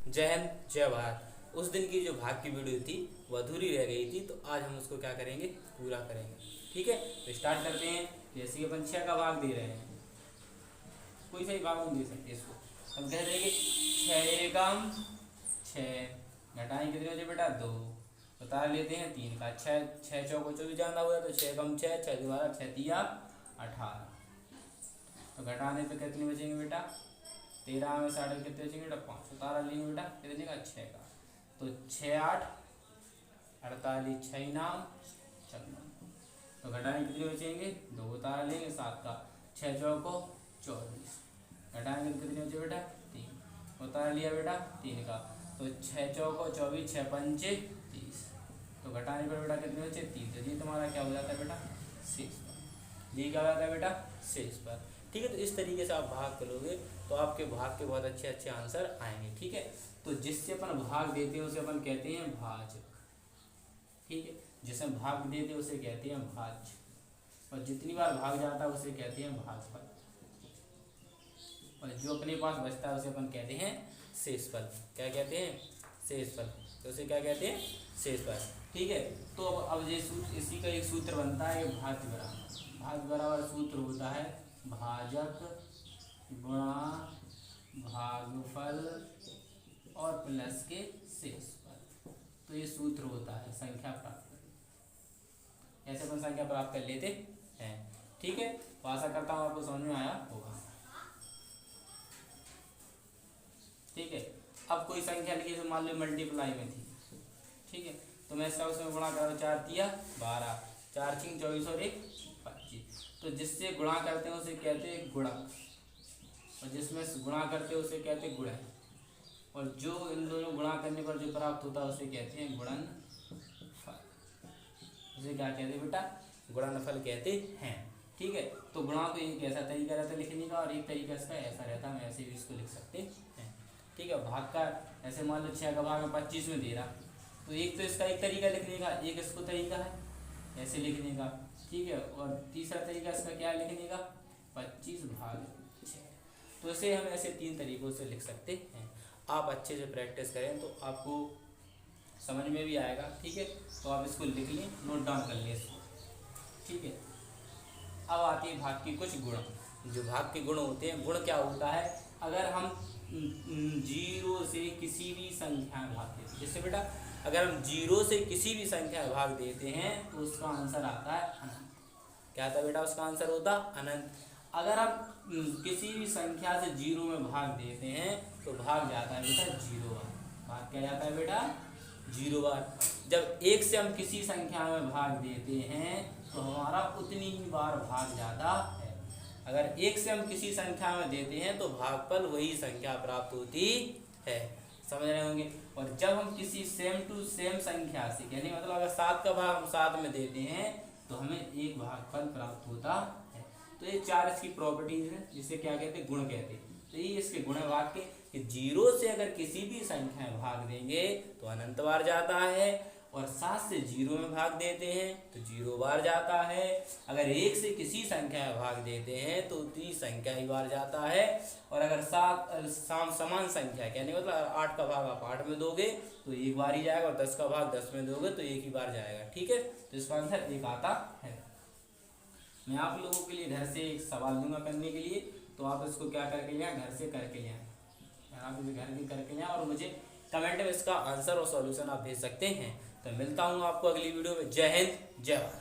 जय हिंद जय भारत। उस दिन की जो भाग की वीडियो थी वो अधूरी रह गई थी, तो आज हम उसको क्या करेंगे, पूरा करेंगे। ठीक है, तो स्टार्ट करते हैं। जैसे कि अपन 6 का भाग दे रहे हैं, कोई सही भाग हम दे सकते हैं इसको। हम कह देंगे 6 एकम 6, घटाएं कितने बजे बेटा 2, बता लेते हैं 3 का। 6 चौको 24 जाना हुआ, तो 6 कम 6, 6 दोबारा 6 तिया 18। तो घटाने पे कितने बचेंगे बेटा, 13 में 60 कितने बचेंगे बेटा 5। उतारा लेंगे बेटा कितने का 6 का, तो 6 8 48, 6 नाम 56। तो घटाएं कितने बचेंगे 2, उतारा लेंगे 7 का। 6 चौको 24, घटाएंगे तो कितने बचे बेटा 3, उतार लिया बेटा 3 का। तो 6 चौको 24, 6 पंचे 30। तो घटाने पर बेटा कितने बचे 3। तो ये तुम्हारा क्या हो जाता है बेटा शेष पर। ये क्या हो जाता है बेटा शेष पर। ठीक है, तो इस तरीके से आप भाग करोगे तो आपके भाग के बहुत अच्छे अच्छे आंसर आएंगे। ठीक है, तो जिससे अपन भाग देते हैं उसे अपन कहते हैं भाजक। ठीक है, जिसे भाग देते हैं उसे कहते हैं भाज्य, और जितनी बार भाग जाता है उसे कहते हैं भागफल, और जो अपने पास बचता है उसे अपन कहते हैं शेषफल। क्या कहते हैं शेषफल, तो उसे क्या कहते हैं शेषफल। ठीक है, तो अब ये सूत्र, इसी का एक सूत्र बनता है भाज्य बराबर। भाज्य बराबर सूत्र होता है भाजक गुणा भागफल और प्लस के शेषफल। तो ये सूत्र होता है संख्या प्राप्त करने, ऐसे अपन संख्या प्राप्त कर लेते हैं। ठीक है, तो आशा करता हूँ आपको समझ में आया होगा। ठीक है, अब कोई संख्या लिखी तो मान लो मल्टीप्लाई में थी। ठीक है, तो मैं इसका उसमें गुणा करो, 4 तिया 12, 4 छिंग 24 और 1 25। तो जिससे गुणा करते हैं उसे कहते हैं गुणक, और जिसमें गुणा करते हैं उसे कहते हैं गुणन, और जो इन दोनों गुणा करने पर जो प्राप्त होता है उसे कहते हैं गुणनफल। उसे क्या कहते हैं बेटा गुणनफल कहते हैं। ठीक है, तो गुणा तो एक ऐसा तरीका रहता है लिखने का, और एक तरीका इसका ऐसा रहता है, हम ऐसे भी इसको लिख सकते हैं। ठीक है, भाग का ऐसे मान लो 6 का भाग में 25 में दे रहा, तो एक तो इसका एक तरीका लिखने का, एक इसको तरीका है ऐसे लिखने का। ठीक है, और तीसरा तरीका इसका क्या लिखने का 25 भाग 6। तो इसे हम ऐसे 3 तरीकों से लिख सकते हैं। आप अच्छे से प्रैक्टिस करें तो आपको समझ में भी आएगा। ठीक है, तो आप इसको लिख लें, नोट डाउन कर लें इसको। ठीक है, अब आती है भाग की कुछ गुण। जो भाग के गुण होते हैं, गुण क्या होता है, अगर हम 0 से किसी भी संख्या में भाग देते हैं, जैसे बेटा अगर हम 0 से किसी भी संख्या में भाग देते हैं तो उसका आंसर आता है अनंत। क्या आता है बेटा उसका आंसर होता अनंत। अगर हम किसी भी संख्या से 0 में भाग देते हैं तो भाग जाता है बेटा 0 बार। भाग क्या जाता है बेटा 0 बार। जब 1 से हम किसी संख्या में भाग देते हैं तो हमारा उतनी ही बार भाग जाता है। अगर 1 से हम किसी संख्या में देते हैं तो भागफल वही संख्या प्राप्त होती है। समझ रहे होंगे। और जब हम किसी सेम टू सेम संख्या से, यानी मतलब अगर 7 का भाग हम 7 में देते हैं तो हमें एक भागफल प्राप्त होता है। तो ये 4 इसकी प्रॉपर्टीज हैं, जिसे क्या कहते हैं गुण कहते हैं। तो ये इसके गुण है भाग के, कि 0 से अगर किसी भी संख्या में भाग देंगे तो अनंत बार जाता है, और 7 से 0 में भाग देते हैं तो 0 बार जाता है। अगर 1 से किसी संख्या में भाग देते हैं तो उतनी संख्या ही बार जाता है। और अगर समान संख्या यानी मतलब 8 का भाग आप 8 में दोगे तो एक बार ही जाएगा, और 10 का भाग 10 में दोगे तो एक ही बार जाएगा। ठीक है, तो इसका आंसर 1 आता है। मैं आप लोगों के लिए घर से एक सवाल दूंगा करने के लिए, तो आप इसको क्या करके लिया, घर से करके लिया, आप इसे घर में करके लिया, और मुझे कमेंट में इसका आंसर और सॉल्यूशन आप भेज सकते हैं। तो मिलता हूँ आपको अगली वीडियो में। जय हिंद जय भारत।